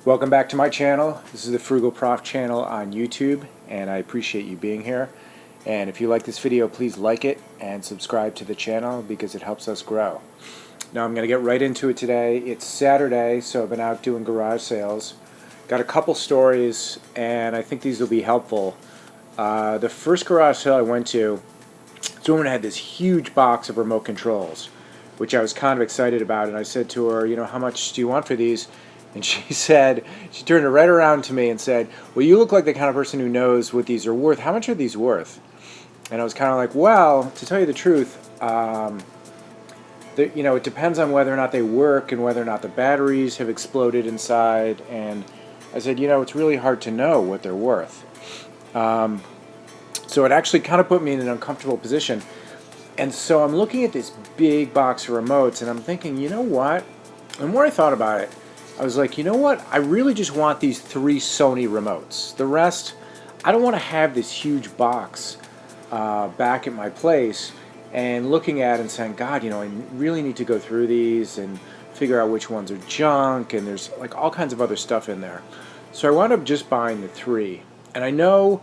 Welcome back to my channel. This is the Frugal Prof channel on YouTube, and I appreciate you being here. And if you like this video, please like it and subscribe to the channel because it helps us grow. Now I'm going to get right into it today. It's Saturday, so I've been out doing garage sales. Got a couple stories, and I think these will be helpful. The first garage sale I went to, this woman had this huge box of remote controls, which I was kind of excited about, and I said to her, you know, how much do you want for these? And she said, she turned right around to me and said, well, you look like the kind of person who knows what these are worth. How much are these worth? And I was kind of like, well, to tell you the truth, it depends on whether or not they work and whether or not the batteries have exploded inside. And I said, it's really hard to know what they're worth. So it actually kind of put me in an uncomfortable position. And so I'm looking at this big box of remotes, and I'm thinking, you know what? The more I thought about it, I was like, you know what? I really just want these 3 Sony remotes. The rest, I don't want to have this huge box back at my place and looking at it and saying, God, I really need to go through these and figure out which ones are junk, and there's like all kinds of other stuff in there. So I wound up just buying the 3. And I know,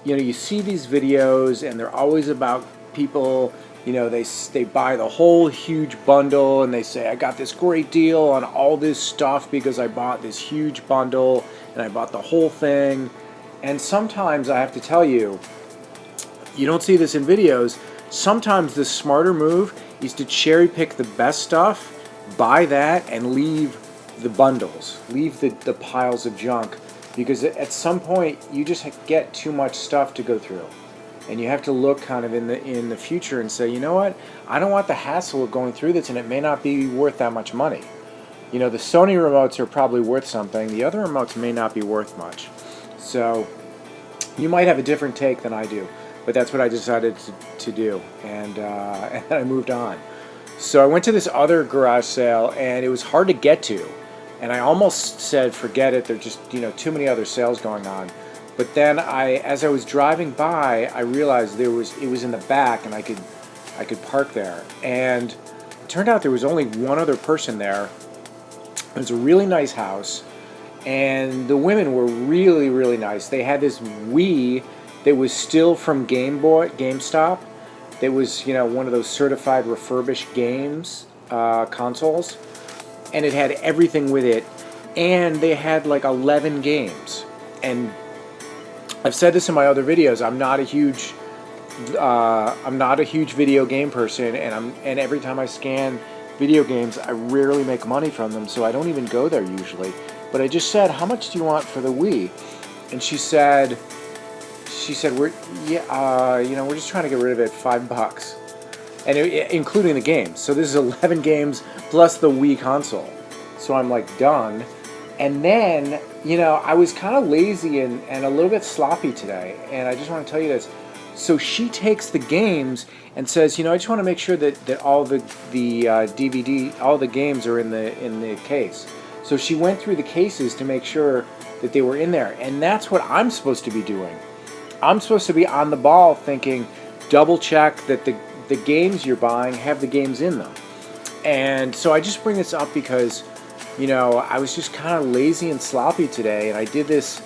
you see these videos and they're always about people, they buy the whole huge bundle and they say, I got this great deal on all this stuff because I bought this huge bundle and I bought the whole thing. And sometimes I have to tell you, you don't see this in videos, sometimes the smarter move is to cherry pick the best stuff, buy that, and leave the bundles, leave the piles of junk, because at some point you just get too much stuff to go through. And you have to look kind of in the future and say, you know what, I don't want the hassle of going through this, and it may not be worth that much money. The Sony remotes are probably worth something. The other remotes may not be worth much. So you might have a different take than I do, but that's what I decided to do, and I moved on. So I went to this other garage sale, and it was hard to get to, and I almost said, forget it. There's just too many other sales going on. But then as I was driving by, I realized it was in the back, and I could park there. And it turned out there was only one other person there. It was a really nice house, and the women were really, really nice. They had this Wii that was still from GameStop. That was one of those certified refurbished games consoles, and it had everything with it. And they had like 11 games. And I've said this in my other videos. I'm not a huge video game person, and every time I scan video games, I rarely make money from them, so I don't even go there usually. But I just said, how much do you want for the Wii? And she said, we're just trying to get rid of it, $5, and including the games. So this is 11 games plus the Wii console. So I'm like, done. And then, I was kind of lazy and a little bit sloppy today, and I just want to tell you this. So she takes the games and says, I just want to make sure that all the DVD, all the games are in the case. So she went through the cases to make sure that they were in there, and that's what I'm supposed to be doing. I'm supposed to be on the ball thinking, double check that the games you're buying have the games in them. And so I just bring this up because I was just kind of lazy and sloppy today, and I did this.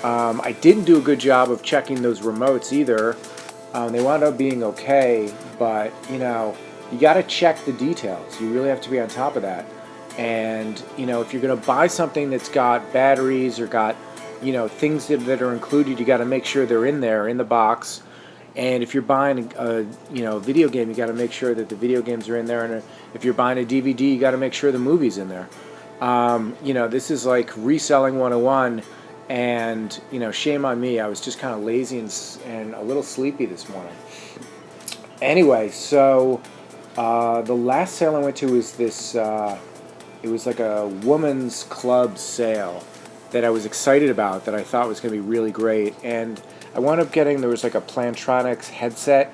I didn't do a good job of checking those remotes either. They wound up being okay, but you got to check the details. You really have to be on top of that. And if you're going to buy something that's got batteries or got things that are included, you got to make sure they're in there in the box. And if you're buying a video game, you got to make sure that the video games are in there. And if you're buying a DVD, you got to make sure the movie's in there. This is like reselling 101, and shame on me. I was just kind of lazy and a little sleepy this morning. Anyway, so the last sale I went to was this. It was like a woman's club sale that I was excited about, that I thought was going to be really great, and I wound up getting, there was like a Plantronics headset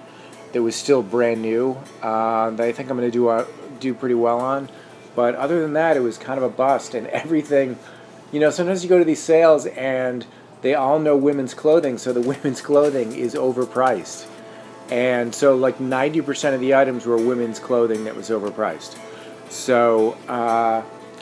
that was still brand new that I think I'm going to do pretty well on. But other than that, it was kind of a bust, and everything, sometimes you go to these sales and they all know women's clothing, so the women's clothing is overpriced. And so like 90% of the items were women's clothing that was overpriced. So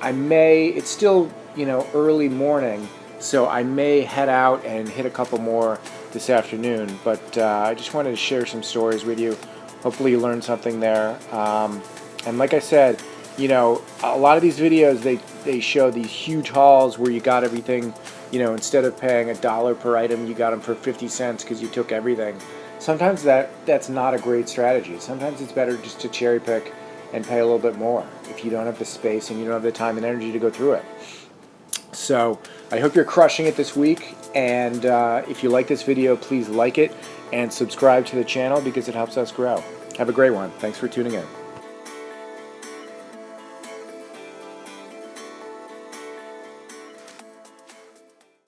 it's still, early morning, so I may head out and hit a couple more this afternoon. But I just wanted to share some stories with you. Hopefully you learned something there. And like I said, a lot of these videos, they show these huge hauls where you got everything, instead of paying $1 per item, you got them for 50 cents because you took everything. Sometimes that's not a great strategy. Sometimes it's better just to cherry pick and pay a little bit more if you don't have the space and you don't have the time and energy to go through it. So I hope you're crushing it this week, and if you like this video, please like it and subscribe to the channel because it helps us grow. Have a great one. Thanks for tuning in.